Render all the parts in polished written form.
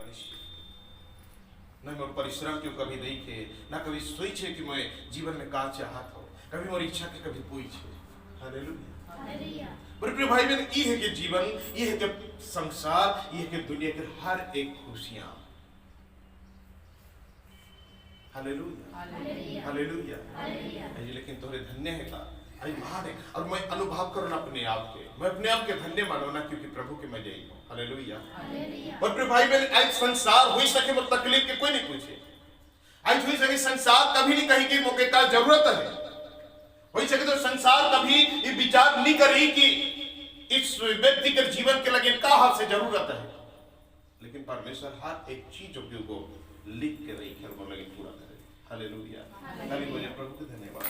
मनुष्य न मैं परिश्रम क्यों कभी नहीं थे, ना कभी सोचे कि मैं जीवन में का चाहत हो, कभी मोर इच्छा के कभी पूछे। हालेलुया। प्रिय भाई बहन, ये है कि जीवन, ये है कि संसार, ये है कि दुनिया के हर एक खुशियां। Hallelujah hallelujah. लेकिन तोरे धन्य है का महान है, और मैं अनुभव करूँ अपने आप के, मैं अपने आप के धन्य मानो ना, क्योंकि प्रभु के मैं जई हूँ। हालेलुया। और प्रिय भाई बहन, आज संसार हो सके मत तकलीफ के कोई नहीं पूछे, आज हो सके संसार कभी नहीं कही कि मौके का जरूरत है, हो सके तो संसार कभी ये विचार नहीं करी कि इस व्यक्ति के जीवन के लगे का हाथ से जरूरत है, लेकिन परमेश्वर हर एक चीज को लिख के रही है और लगे पूरा करे। हालेलुया। ताली बजाएं प्रभु को धन्यवाद।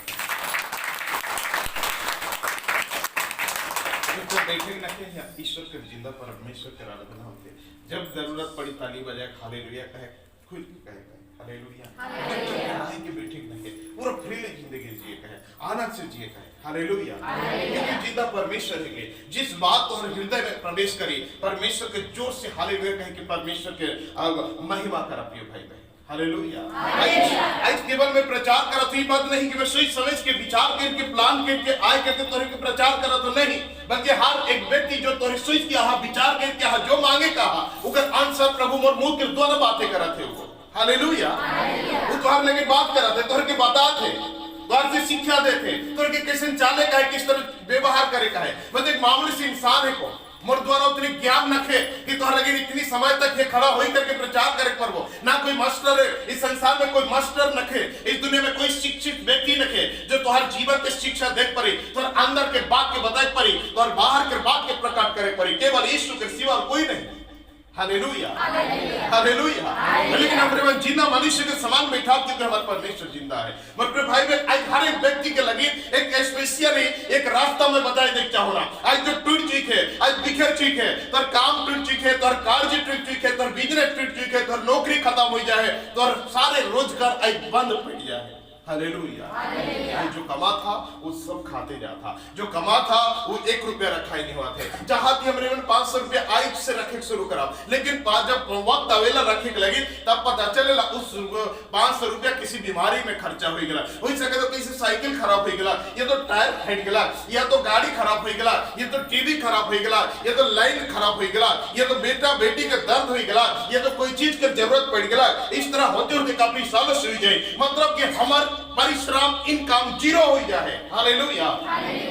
तो बैठे ना के ईश्वर के जिंदा परमेश्वर के आराधना होते, जब जरूरत पड़ी ताली बजाए हालेलुया कहे, खुल के कहे हालेलुया, हालेलुया के बैठे ना के पूरा फ्रीली जिंदगी जिए कहे, आनंद से जिए कहे। हालेलुया। क्योंकि जिंदा परमेश्वर है, जिस बात तो हृदय में प्रवेश करी, परमेश्वर के जोर से हालेलुया कहे कि परमेश्वर के महिमा करा। प्रिय भाई बहन, हालेलुया। आज केवल मैं प्रचार करत हुई बात नहीं कि मैं सोच समझ के विचार करके प्लान करके आए करके तोरे के प्रचार करत हो नहीं, बल्कि हर एक व्यक्ति जो तोरे सोच के आहा विचार करके आहा जो मांगे कहा ओकर आंसर प्रभु मोर मुंह के द्वारा बातें करत है। वो हालेलुया, वो तोहर लगे बात करत है, तोहर के बतात है, तोहर से शिक्षा देते, तोहर के कैसे चाले का है, किस तरह व्यवहार करे का है। बस एक मामूली से इंसान है को मोर द्वारा उतनी ज्ञान नखे कि तोहर लगे इतनी समय तक ये खड़ा होई करके प्रचार करे परबो ना। कोई मास्टर है इस संसार में, कोई मास्टर नखे इस दुनिया में, कोई शिक्षित व्यक्ति नखे जो तोहर जीवन के शिक्षा देख परी, तोहर अंदर के बात के बताए परी, तोहर बाहर के बात के प्रकट करे परी। केवल यीशु के सिवा कोई नहीं। Hallelujah hallelujah. लेकिन हमारे जिंदा मनुष्य के समान बैठा क्योंकि हमारा परमेश्वर जिंदा है। मतलब भाई बहन, आज हर एक व्यक्ति के लगे एक स्पेशल एक रास्ता में बताए देख चाहो ना। आज जो टूट चुकी है, आज बिखर चुकी है, तोर काम टूट चुकी है, तोर कार्य टूट चुकी है, तोर बिजनेस टूट चुकी है, तोर नौकरी खत्म हो जाए, तोर सारे रोजगार आज बंद पड़ जाए। हालेलुया। जो कमा था वो सब खाते जा था, जो कमा था वो 1 रुपया रखा ही नहीं हुआ थे। जहां भी हमरे 500 रुपया आज से रखे शुरू करा, लेकिन जब वक्त अवेला रखे के लगी तब पता चलेला उस 500 रुपया किसी बीमारी में खर्चा हो गया, हो सके तो किसी साइकिल खराब हो गया, ये तो टायर फट गया, या तो गाड़ी खराब हो गया, ये तो टीवी खराब हो गया, ये तो लाइन खराब हो गया, ये तो बेटा बेटी का दर्द हो गया, ये तो कोई चीज की जरूरत पड़ गया। इस तरह होते होते काफी सालों से हुई जाए, मतलब कि हमारे परिश्रम इनकम जीरो हो जाए। हालेलुया।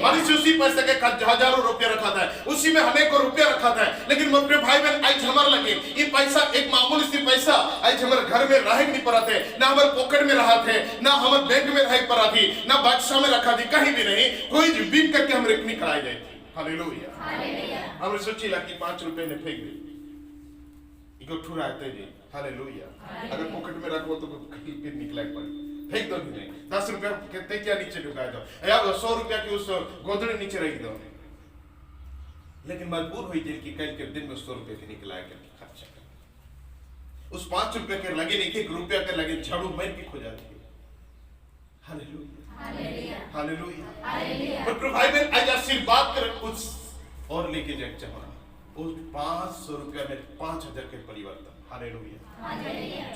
मनुष्य उसी पैसे के हजारों रुपया रखा था, उसी में अनेकों रुपया रखा था, लेकिन मेरे भाई बहन आज हमारे लगे ये पैसा एक मामूली सी पैसा आज हमारे घर में रह नहीं पड़ा थे, ना हमारे पॉकेट में रहा थे, ना हमारे बैंक में रह पड़ा थी, ना बादशाह में रखा थी, कहीं भी नहीं, कोई बिन करके हम रेकनी कराई जाए थी। हालेलुया। हमने सोची ला कि 5 रुपए ने फेंक दी, इको ठुराते जी। हालेलुया। अगर पॉकेट में रखो तो कहीं फिर निकला पड़े, फेंक दो नहीं, 10 रुपया के क्या नीचे डुबा दो, या 100 रुपया की उस गोदड़ी नीचे रख दो, लेकिन मजबूर हुई कि कल के दिन में 100 रुपये के निकला करके खर्चा कर, उस 5 रुपये के लगे नहीं, 1 रुपया के लगे झाड़ू मार के खो जाती है। Hallelujah hallelujah. और भाई बहन आज आशीर्वाद कर कुछ और लेके जाए चाहो, उस 500 रुपया में 5000 के परिवर्तन। हालेलुया।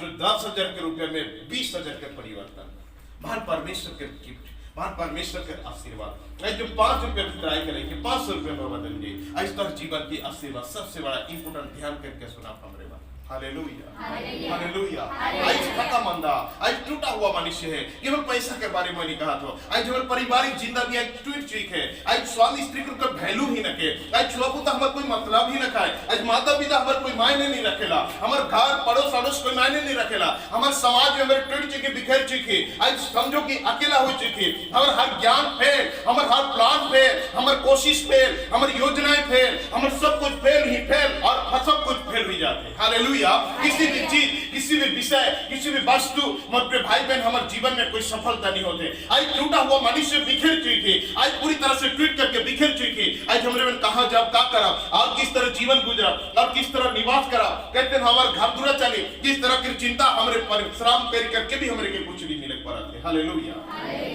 जो 10,000 के रुपया में 20,000 के परिवर्तन, महान परमेश्वर के गिफ्ट, महान परमेश्वर के आशीर्वाद। जो 5 रुपये ट्राई करेंगे 500 रुपये में बदल गए, आज तक जीवन की आशीर्वाद सबसे बड़ा इंपोर्टेंट ध्यान करके सुना हमरे बात। Hallelujah hallelujah. आज थका मंदा, आज टूटा हुआ मनुष्य है, केवल पैसा के बारे में नहीं कहा तो आज हमारे पारिवारिक जिंदगी आज टूट चुकी है, आज स्वामी स्त्री को वैल्यू ही न के, आज छुआ पुता हमारे कोई मतलब ही न खाए, आज माता पिता हमारे कोई मायने नहीं रखेला, हमारे घर पड़ोस अड़ोस कोई मायने नहीं रखेला, हमारे समाज में हमारे टूट चुकी बिखर चुकी, आज समझो कि अकेला हो चुकी, हमारे हर ज्ञान फेल, हमारे हर प्लान फेल, हमारी कोशिश फेल, हमारी योजनाएं फेल, हमारे सब कुछ फेल ही फेल और सब कुछ फेल हो जाते। हालेलुया। किसी भी चीज, किसी भी विषय, किसी भी वस्तु, मेरे भाई बहन हमारे जीवन में कोई सफलता नहीं होते। आज टूटा हुआ मनुष्य बिखर चुकी, आज पूरी तरह से टूट करके बिखर चुकी, आज हमरे में कहां जब का करा और किस तरह जीवन गुजरा और किस तरह निवास करा, कहते हैं हमारे घर दूरा चली, किस तरह की चिंता हमारे परिश्रम करके भी हमारे के कुछ नहीं मिले पड़ा थे। हालेलुया।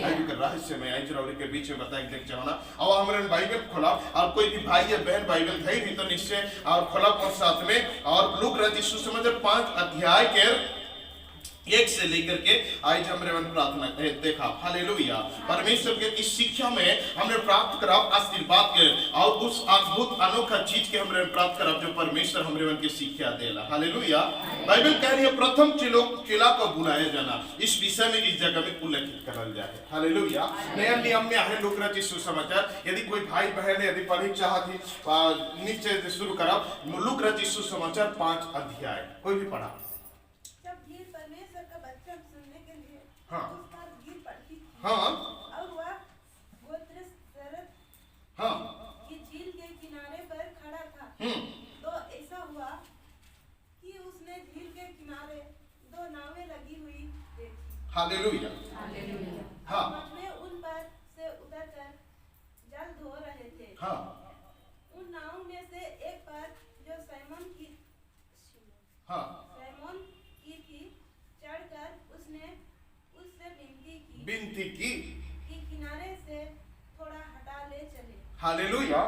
आज के रहस्य में आज और के बीच में बताएं देख चाहना, और हमारे बाइबल खोला और कोई भी भाई या बहन बाइबल है नहीं तो निश्चय और खोला और साथ में और लूक रचित सुसमाचार 5 अध्याय के 1 से लेकर के आज हमने प्रार्थना देखा। हालेलुया। परमेश्वर के इस शिक्षा में हमने प्राप्त करा आशीर्वाद के और उस अद्भुत अनोखा चीज के हमने प्राप्त करा जो परमेश्वर हमरे की शिक्षा देला। हालेलुया। बाइबल कह रही है प्रथम चेला को बुलाया जाना, इस विषय में इस जगह में उल्लेखित करल जाए। हालेलुया। नया नियम में है लूका रचित सुसमाचार, यदि कोई भाई बहन यदि पढ़ी चाहती नीचे से शुरू करा। लूका रचित सुसमाचार 5 अध्याय कोई भी पढ़ा। हाँ हाँ और वह गोत्र सरत हाँ की झील के किनारे पर खड़ा था। तो ऐसा हुआ कि उसने झील के किनारे 2 नावें लगी हुई देखी। हालेलुया। हाँ मछुए उन पर से उतरकर जल धो रहे थे। हाँ उन नावों में से एक पर जो सैमोन की थी चढ़कर उसने उससे विनती की कि किनारे से थोड़ा हटा ले चले। हालेलुया।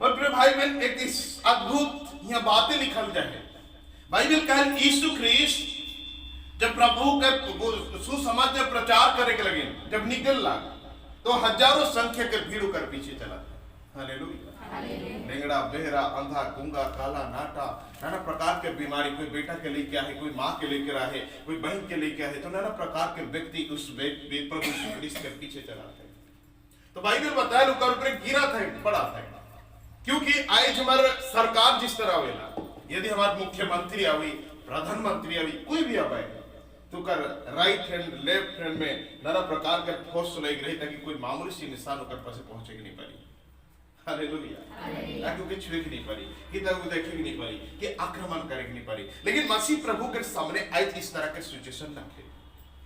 और प्रिय भाई बहन एक इस अद्भुत यहाँ बातें लिखल जाए। बाइबल कह यीशु ख्रिस्त जब प्रभु के सुसमाचार प्रचार करे के लगे, जब निकल ला तो हजारों संख्या के भीड़ कर पीछे चला था। हालेलुया। लेंगड़ा बहरा अंधा गूंगा काला नाटा नाना प्रकार के बीमारी, कोई बेटा के लेके आए, कोई माँ के लेकर आए, कोई बहन के लेके आए, तो नाना प्रकार के व्यक्ति उस प्रभु यीशु ख्रिस्त के पीछे चला थे। तो बाइबल बताया लोग ऊपर गिरा था, पड़ा था, क्योंकि आज हमारे सरकार जिस तरह आवेला, यदि हमारे मुख्यमंत्री आवी, प्रधानमंत्री आवी, कोई भी आवे तो कर राइट हैंड लेफ्ट हैंड में नाना प्रकार के फोर्स लग रही ताकि कोई मामूली सी निशान होकर पास पहुंचे की नहीं पारी। हालेलुया। क्योंकि छुए की नहीं पारी, इधर उधर देखे की नहीं पारी, कि आक्रमण करे की नहीं पारी, लेकिन मसीह प्रभु के सामने आज इस तरह के सिचुएशन रखे।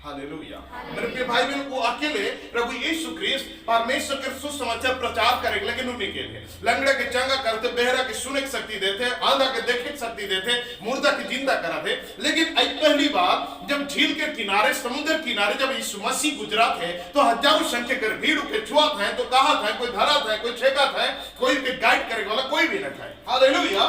हालेलुया। मेरे प्रिय भाई बहन को अकेले प्रभु यीशु ख्रिस्त परमेश्वर के सुसमाचार प्रचार करेंगे, लेकिन उन्हीं के लिए लंगड़े के चंगा करते, बहरा के सुने की शक्ति देते, आंधा के देखे की शक्ति देते, मुर्दा की जिंदा कराते। लेकिन आज पहली बार जब झील के किनारे, समुद्र किनारे जब यीशु मसीह गुजरा थे तो हजारों संख्या कर भीड़ के छुआ था, तो कहा था, कोई धरा था, कोई छेका था, कोई के गाइड करेगा वाला कोई भी न था। हालेलुया।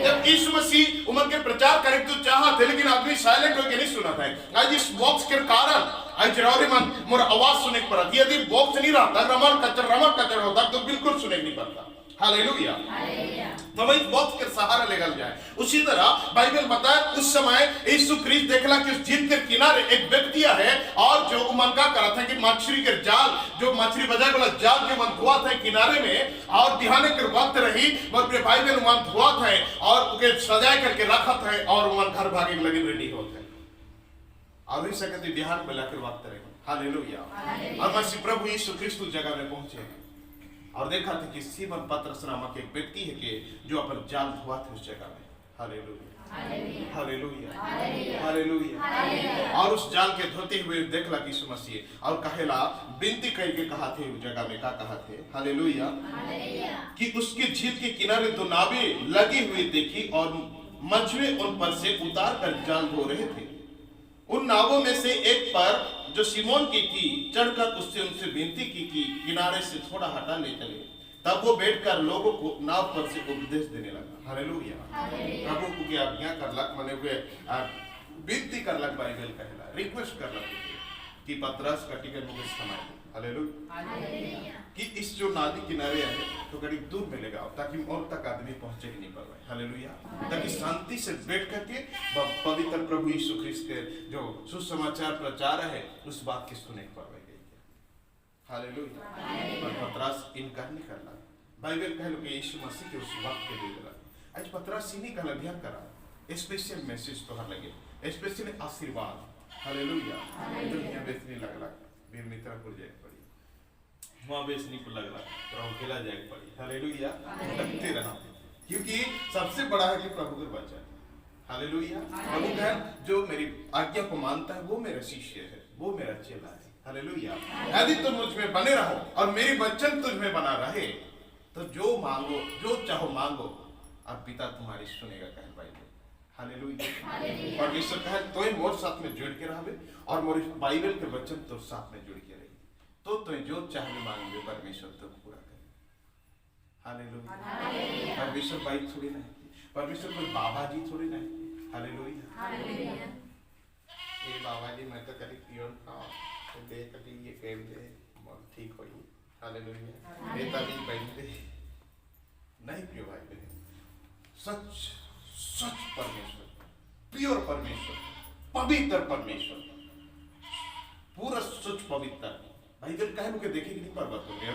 जब यीशु मसीह उमर के प्रचार करे तो चाहा थे, लेकिन आदमी साइलेंट होकर नहीं सुना था। आज इस बॉक्स के कारण आज जरूरी मन मोर आवाज सुने पड़ा, यदि बॉक्स नहीं रहता, रमन कचर होता तो बिल्कुल सुने नहीं पड़ता। हालेलुया। तो भाई बॉक्स के सहारा लेकर जाए। उसी तरह बाइबल बताए उस समय यीशु ख्रिस्त देखला कि उस झील के किनारे एक व्यक्ति है और जो मन का करा था कि मछली के जाल, जो मछली बजाए वाला जाल जो मन धुआ था किनारे में, और बिहाने के वक्त रही और भाई बहन मन धुआ था और उके सजाए करके रखा था और मन घर भागे लगे रेडी होते अभी सकते बिहान में लाकर वक्त रहे। हालेलुया। और मसीह प्रभु यीशु ख्रिस्त उस जगह में पहुंचे और देखा था कि सीमन पतरस नामक एक व्यक्ति है कि जो अपन जाल धुआ थे उस जगह में। हालेलुया। हालेलुया। हालेलुया। और उस जाल के धोते हुए देखला कि यीशु मसीह और कहेला विनती करके कहा थे उस जगह में क्या कहा थे। हालेलुया। कि उसके झील के किनारे 2 नावें लगी हुई देखी और मछुए उन पर से उतार कर जाल धो रहे थे। उन नावों में से एक पर जो सिमोन की थी चढ़कर उससे उनसे विनती की कि किनारे से थोड़ा हटा ले चले। तब वो बैठकर लोगों को नाव पर से उपदेश देने लगा। हालेलुया। प्रभु को क्या आज्ञा करलक, माने हुए विनती करलक, बाइबल कहला रिक्वेस्ट करलक कि पतरस का टिकट मुझे समय। हालेलुया। कि इस जो नदी किनारे है तो करीब दूर मिलेगा ताकि और तक आदमी पहुंचे ही नहीं पाए। हालेलुया। ताकि शांति से बैठ करके पवित्र प्रभु यीशु ख्रिस्त के जो सुसमाचार प्रचार है उस बात की सुने पाई गई। हालेलुया। पर पतरस इनकार नहीं करला। बाइबल कह लो कि यीशु मसीह के उस वक्त के लिए आज पतरस इन्हीं का ध्यान करा, स्पेशल मैसेज तो हर लगे, स्पेशल आशीर्वाद। हालेलुया। दुनिया बेचने लगला, वीर मित्र को जाए पड़ी, वहां बेचने को लगला तो अकेला जाए पड़ी। हालेलुया। लगते रहा क्योंकि सबसे बड़ा है कि प्रभु के वचन। हालेलुया। प्रभु का जो मेरी आज्ञा को मानता है वो मेरा शिष्य है, वो मेरा चेला है। हालेलुया। यदि तुम मुझ में बने रहो और मेरी वचन तुझ में बना रहे तो जो मांगो, जो चाहो मांगो और पिता तुम्हारी सुनेगा, कहे बाइबल। हालेलुया। परमेश्वर कहे तो मोर साथ में जुड़ के रहे और मोर बाइबल के वचन तो साथ में जुड़ के रही तो जो चाहे मांगे परमेश्वर तो पूरा करे। हालेलुया। परमेश्वर भाई थोड़ी नहीं, परमेश्वर कोई बाबा जी थोड़ी नहीं। हालेलुया। बेटा भी पहनते नहीं प्रिय भाई बहन, सच सच परमेश्वर, प्योर परमेश्वर, पवित्र परमेश्वर, पूरा सच पवित्र बाइबल कहे के देखेगी नहीं पर्वत हो गया।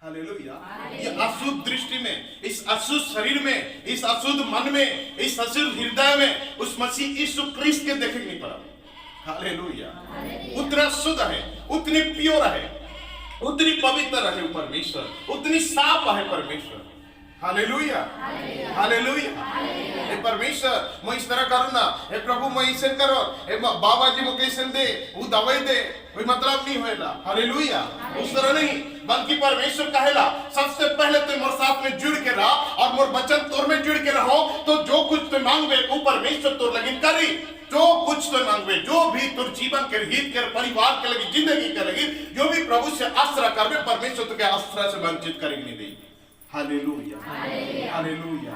हालेलुया। ये अशुद्ध दृष्टि में, इस अशुद्ध शरीर में, इस अशुद्ध मन में, इस अशुद्ध हृदय में उस मसीह यीशु क्रिस्त के देखे नहीं पड़ा। हालेलुया। उतना शुद्ध है, उतनी प्योर है, उतनी पवित्र है परमेश्वर, उतनी साफ है परमेश्वर। Hallelujah, hallelujah. हे परमेश्वर मैं इस तरह करूँ ना, हे प्रभु मैं इसे करो, हे बाबा जी मुझे इसे दे, वो दवाई दे, कोई मतलब नहीं होएगा। हालेलुया। उस तरह नहीं, बल्कि परमेश्वर कहेला सबसे पहले तुम मोर साथ में जुड़ के रहा और मोर वचन तोर में जुड़ के रहो, तो जो कुछ तुम मांगवे वो परमेश्वर तोर लगिन करी। जो कुछ तुम मांगवे, जो भी तुर जीवन के हित के, परिवार के लगी, जिंदगी के लगी, जो भी प्रभु से आश्रय करवे, परमेश्वर तुझे आश्रय से वंचित करेगी नहीं देगी। Hallelujah, hallelujah,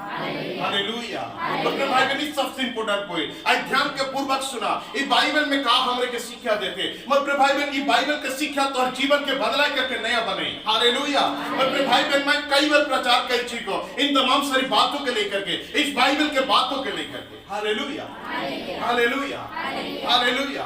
hallelujah. अपने भाई बहन सबसे इंपॉर्टेंट पॉइंट आज ध्यान के पूर्वक सुना। ये बाइबल में कहा हमरे के शिक्षा देते, अपने भाई बहन ये बाइबल के शिक्षा तो हर जीवन के बदला करके नया बने। हालेलुया। अपने भाई बहन मैं कई बार प्रचार कर चुका हूं इन तमाम सारी बातों के लेकर के, इस बाइबल के बातों के लेकर के। Hallelujah, hallelujah, hallelujah.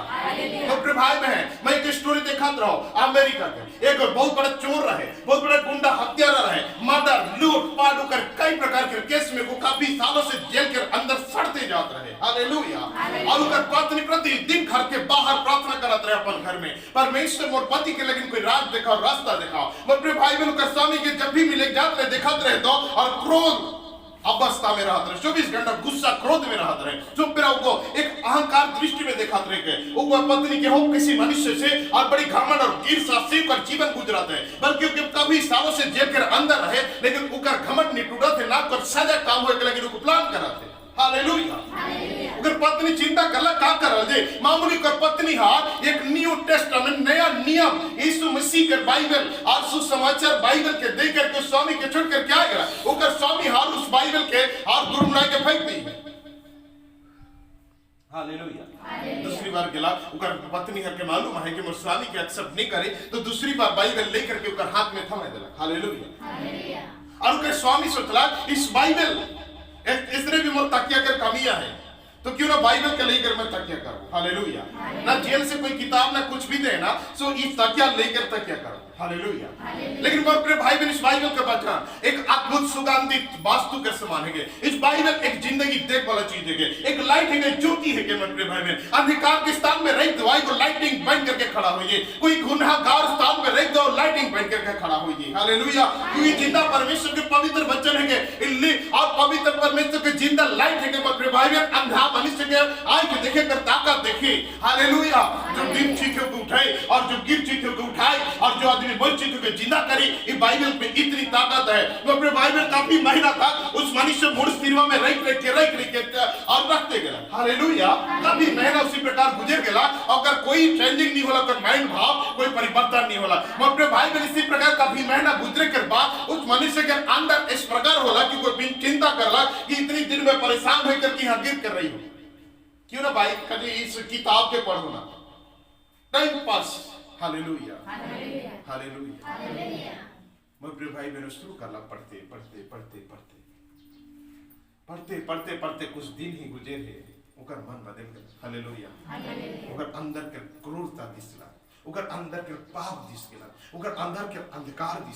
अपने भाई बहन मैं एक स्टोरी देखा रहो अमेरिका के, एक बहुत बड़ा चोर रहे, बहुत बड़ा गुंडा हत्यारा रहे, मर्डर, लूट पाट कर कई प्रकार के केस में वो काफी सालों से जेल के अंदर सड़ते जाते रहे। हालेलुया। और उनका पत्नी प्रति दिन घर के बाहर प्रार्थना करते रहे अपन घर में, परमेश्वर मोर पति के लेकिन कोई राज दिखाओ, रास्ता दिखाओ। अपने भाई बहन का स्वामी के जब भी मिले जाते रहे, दिखाते रहे तो, और क्रोध अवस्था में रहते रहे, 24 घंटा गुस्सा क्रोध में रहते रहे। चुप फिर उनको एक अहंकार दृष्टि में दिखाते रहे के वो पत्नी के हो किसी मनुष्य से और बड़ी घमंड और ईर्ष्या से कर जीवन गुजराते हैं, बल्कि कभी सालों से जेल के अंदर रहे लेकिन उनका घमंड नहीं टूटा थे, ना कर सजा काम होए के लेकिन उनको प्लान कराते। हालेलुया। अगर पत्नी चिंता करला का करल जे मामूली कर पत्नी हार एक न्यू टेस्टामेंट नया नियम यीशु मसीह के बाइबल और सुसमाचार बाइबल के दे करके स्वामी के छोड़ कर क्या करा, ओकर स्वामी हार उस बाइबल के और दुर्मनाई के फेंक दी। हालेलुया। दूसरी बार गेला ओकर पत्नी हर के मालूम है कि मोर स्वामी के एक्सेप्ट नहीं करे, तो दूसरी बार बाइबल लेकर के ओकर हाथ में थमा देला। हालेलुया। और ओकर स्वामी सोचला इस बाइबल इसने भी मोर तकिया कर कमियां है, तो क्यों ना बाइबल के लेकर मैं तकिया करूं। हालेलुया। ना जेल से कोई किताब ना कुछ भी दे ना, सो इस तकिया लेकर तकिया करूं। हालेलुया। लेकिन मेरे भाई बहन इस बाइबल के बचन एक अद्भुत सुगंधित वास्तु के समान है। इस बाइबल एक जिंदगी देख वाला चीज है, एक लाइट है, ज्योति है। मेरे भाई बहन अंधकार के स्थान में रख दो को लाइटिंग बन करके खड़ा होइए, कोई गुनाहगार स्थान में रख दो लाइटिंग बन करके खड़ा होइए। हालेलुया। क्योंकि जिंदा परमेश्वर के पवित्र वचन है और पवित्र परमेश्वर के जिंदा लाइट है। मेरे भाई बहन अंधा मनुष्य के आंख के देखे कर ताकत देखे। हालेलुया। जो गिर चीखों को उठाए और जो गिर चीखों को उठाए और जो मर चीखों को जिंदा करी, ये बाइबल में इतनी ताकत है। तो अपने बाइबल काफी महीना था उस मनुष्य मूड स्थिरवा में रख के और रखते गया। हालेलुया। काफी महीना उसी प्रकार गुजर गया, अगर कोई चेंजिंग नहीं होला, अगर माइंड भाव कोई परिवर्तन नहीं होला। अपने भाई बहन इसी प्रकार काफी महीना गुजरे के बाद उस मनुष्य के अंदर इस प्रकार होला कि कोई चिंता करला कि इतनी दिन में परेशान होकर के यहाँ गिर कर रही हो, क्यों ना भाई कभी इस किताब के पढ़ो ना, टाइम पास। Hallelujah, hallelujah. मैं प्रिय भाई बहनों शुरू करला पढ़ते पढ़ते पढ़ते पढ़ते पढ़ते पढ़ते पढ़ते कुछ दिन ही गुजरे है, ओकर मन बदल गया। हालेलुया। ओकर अंदर के क्रूरता दिसला, ओकर अंदर के पाप दिस गेला, ओकर अंदर के अंधकार दिस